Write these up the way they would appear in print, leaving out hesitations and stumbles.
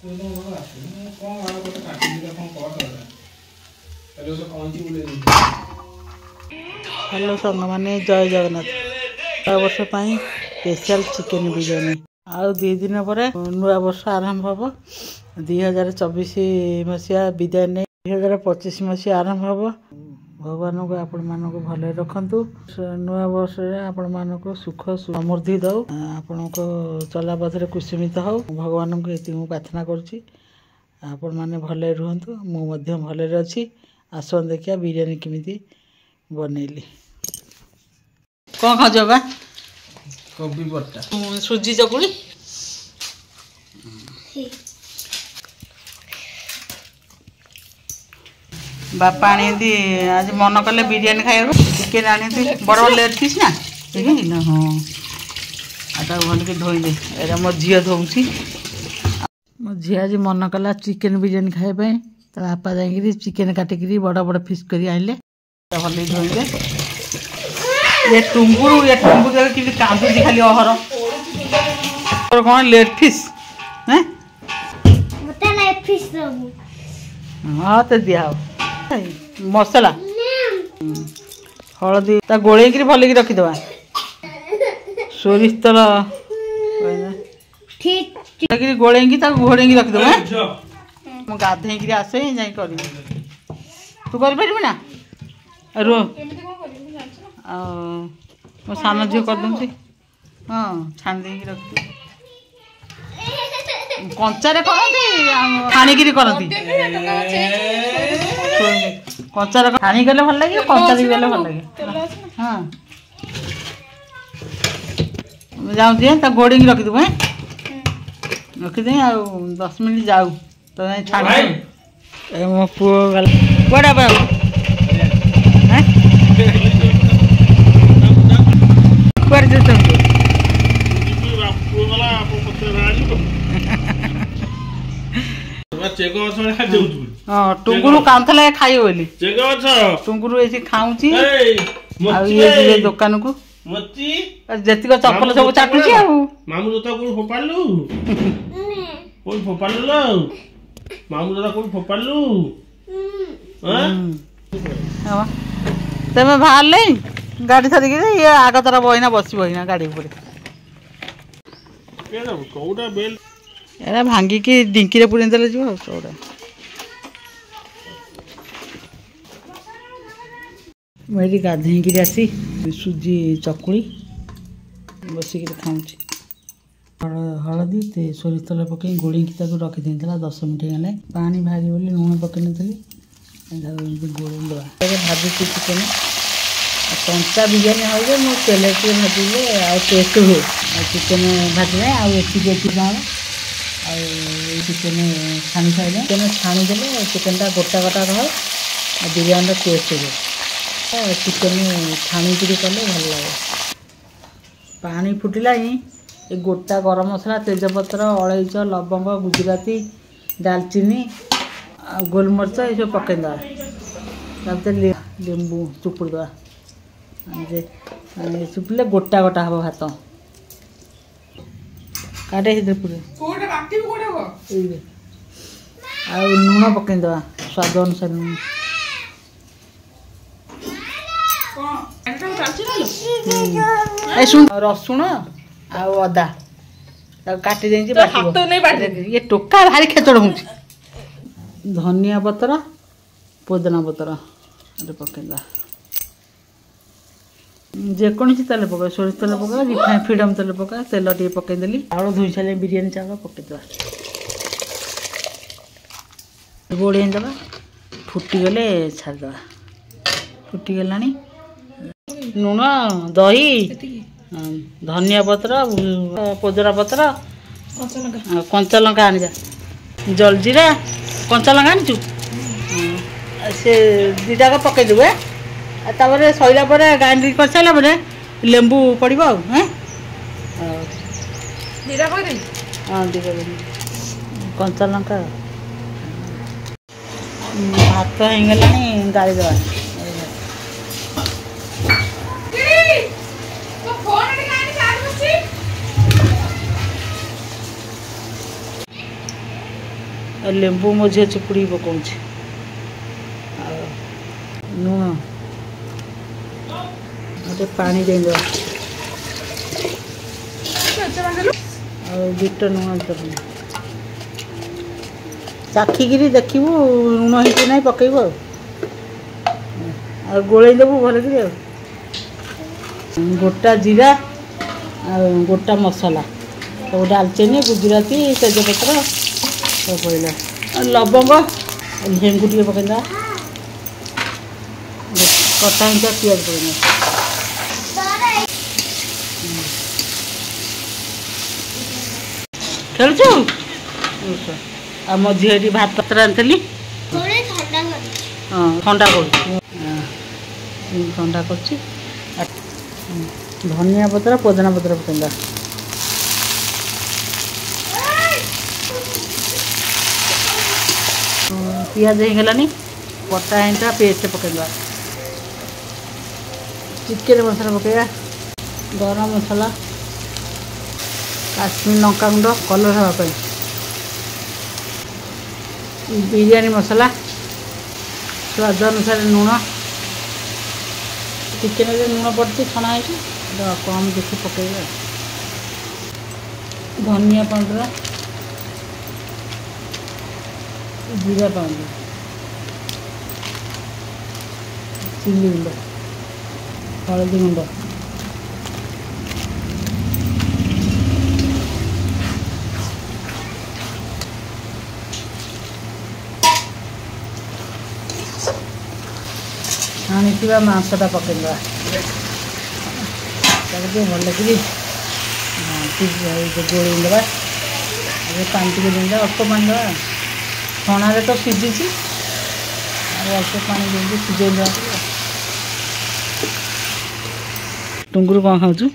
Hello संग मैंने जय जगन्नाथ वर्ष स्पेशल चिकेन बिरियानी आउ 2 दिन पर नुआ वर्ष आरंभ हम 2024 मसीहा विदाय नहीं 2025 मसीहा आरंभ हम। भगवान को आपण मानक भले रखंतु नुआ वर्ष आपण मानक सुख समृद्धि दौ आपण को चला पथरे कुसुमित हो भगवान को ये प्रार्थना करुच्ची आपण मैंने भले रुहतु मुझे भले अच्छी आसन देखिया बिरियानी केमिति बनैली कौन खाज बा कोबी बट्टा सुजी चकुड़ी बापा आनी आज मन कले बिरियानी खाया चिकेन आनी बड़ बड़ लेग पीस ना देखी ना हाँ आता भल के धोईदे एरा मो झी धोची मो झी आज मन कला चिकेन बिरियानी खाया तो बापा जाकि चिकेन काटिक बड़ बड़ पीस कर आइले भल धोईदे ये टुंगुरु कि कांदुची खाली अहर कौन लेग फिश हैं हाँ तो दिया मसला हलदी गोल भल की रखीदबा सोरिष तेल गोल घोड़े रखीदबा मु गाधे आसे जाई कर तू कर ना रो मो सान झील कर दूँ हाँ छाण दे रखी कंचारे करती छाणिकी करती कंचार छाणी गले भल लगे कंचार गले भल लगे हाँ जाऊँ घोड़ी रखीदू हैं रखीदे आ 10 मिनट जाऊ तो छाणी मो पु कड़ा बाबू टुंगुरु कांथले खाई बोली टुंगुरु ऐसी खाऊची ये दुकान को जेतिक चप्पल सब चाटुची आ मामू जोता कोन फोपालु कोन फोपालु लो मामू जोता कोन फोपालु हां तमे बाहर ले गाड़ी थरी ये आग तरह बहिना बसी बहिना गाड़ी ऊपर केना कोडा बेल एरा भांगी की डिंकी रे पुरेन देले जो चौड़ा मेरी गाधे की आसी सुजी चकुड़ी बसिक खाऊँच हलदी ते सोरिष तेल पकई गोड़ी रखी देला 10 मिनट गले पानी बाहरी बोली लुण पकई नी गोड़ी दवा भाजी चिकेन कंचा बिरियानी हो मो तेल टे भाजिले आ टेस्ट हुए चिकेन भाजले आ चिकेन छाणी खाइले चिकेन छाणी देले चिकेन गोटा गोटा रहे बिरियानी टेस्ट हुए चिकेन छाणी कले भल लगे पानी फुटिला ये गोटा गरम मसला तेजपत्र अलैच लवंग गुजराती दालचीनी गोलमरीच ये सब पकईदे लेंबू चुपुड़दे चुपड़े गोटा गोटा हम भात काटे पूरे आ लुण पकईदे स्वाद अनुसार लुण रसुण आदा काटी ये टोका भारी खेचड़ हो धनिया पत्र पुदना पत्र पकईदा जेकोसी तेल पका सोरिष तेल पका रिफाइन फ्रीडम तेल पका तेल टे पकईदेली आलू धोई सारे बिरियानी चावल पकईदे गोड़े दबा फुटीगले छाड़दे फुटीगला लुण दही धनिया पत्र पुदना पत्र कंचा लंका आनी जलजीरा कंचा लंका आनीचु से दीटा पकईदेबू तापर सैला ग्राइंडिंग कर सारा लेंबू पड़ो हाँ कंचा लंका भात होगला गाड़ी दवा लेंबू मो झील चिपुड़ी पकाऊँ लुण गोटे पानी दे बीट लुण चाखिकी देखू लुण हो ना पकईबू गोल देबू भल कि गोटा जीरा गोटा मसला सब डालचीनी गुजराती तेजपत्र सब पड़ा लवंग हेंगू टे पकईदा कटा हिंसा पिज पकईदा खेलु आ मो झील भात पत्र आनी हाँ ठंडा कर ठंडा कर धनिया पत्र पुदीना पत्र पकईदा पियाज होगलानी कटा हिंसा पेस्ट पकईदा चिकेन मसला पकईदा गरम मसला काश्मीर लंका गुंड कलर हाँपाई बिरयानी मसला स्वाद अनुसार लुण चिकेन लुण पड़ती छणा कम देखी पकईबा धनिया पाउडर जीरा पाउडर चिली गुंड हलदी गुंड छाणी मांसटा पकईदा भल कि गोल देवा पानी टे दे अल्प पानी देवा छणारे तो सीझी अल्प पानी दे सीझे देवा टुंगुर कौन खाऊ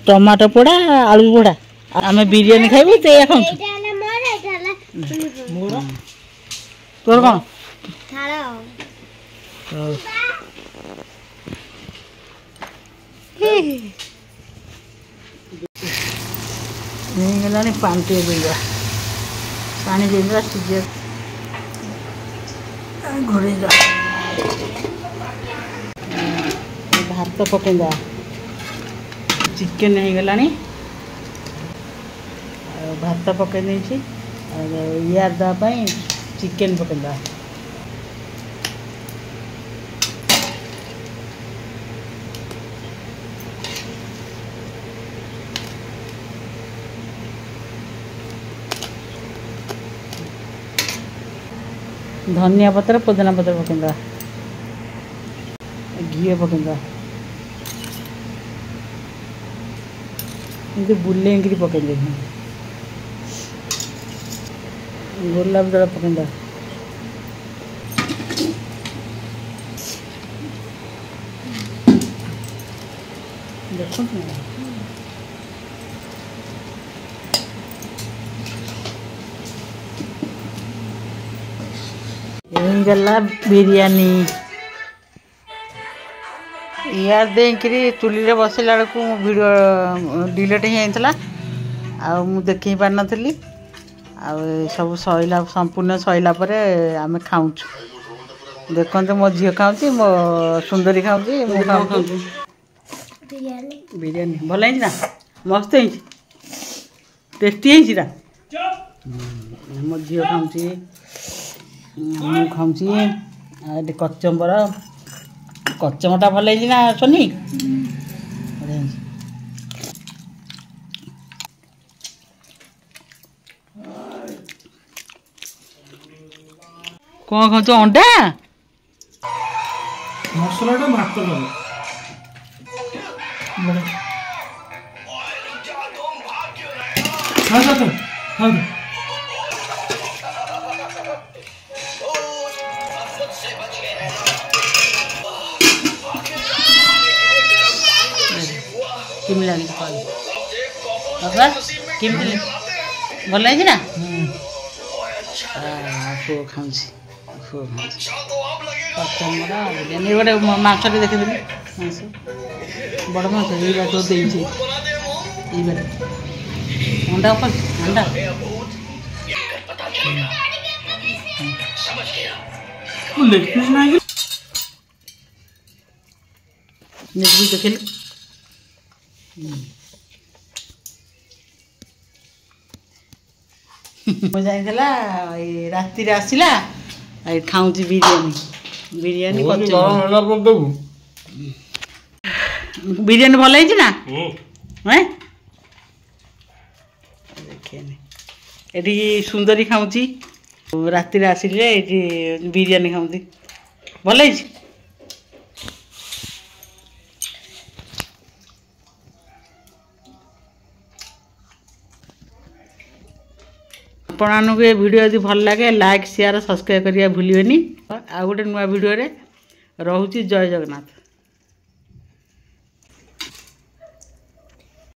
टमाटो पोड़ा आलू पोड़ा आम बिरियानी खाइबू तो या खाऊ तोर कौन गलानी पानी टे देगा पानी देगा सीझे घोड़े भात पकईदा चिकेन हो गलानी भात पकई यार दापाई चिकेन पकईदा धनिया पत्र पुदीना पत्र पकईदा घी पकईदा बुलेंगी पकईदे गोलाप जल पकईदा देखो गला बिरयानी यार देखिरी चुली बसला बेलू वीडियो डिलीट हो देखी पार नी सब सैला संपूर्ण सैला आम खाऊ देखते मो झी खाऊँ मो सुंदरी खाऊँ मु खाऊ बिरयानी भल ना मस्त टेस्टी है मो झी खाऊँ मु खाऊँ कचम्बर कचमटा भल ना सोनी कौन खाऊ अंडा मसला भात भल ना खाऊँ कचमरा बिरयानी गोटे मांसटे देखिदेली मांस बड़ मांस ये तो देखे अंडा अंडा लेग पीस नहीं नेटवी देखिले मजा आइला राति आसला खाऊँ बिरियानी बिरियानी बिरियानी भल है ना ये सुंदरी खाऊँ राति आसिले बिरियानी खाऊँ भल है आपको ये वीडियो यदि भल लगे लाइक शेयर सब्सक्राइब करिया भूलिए आ गोटे नुआ वीडियो रे रहूची जय जगन्नाथ।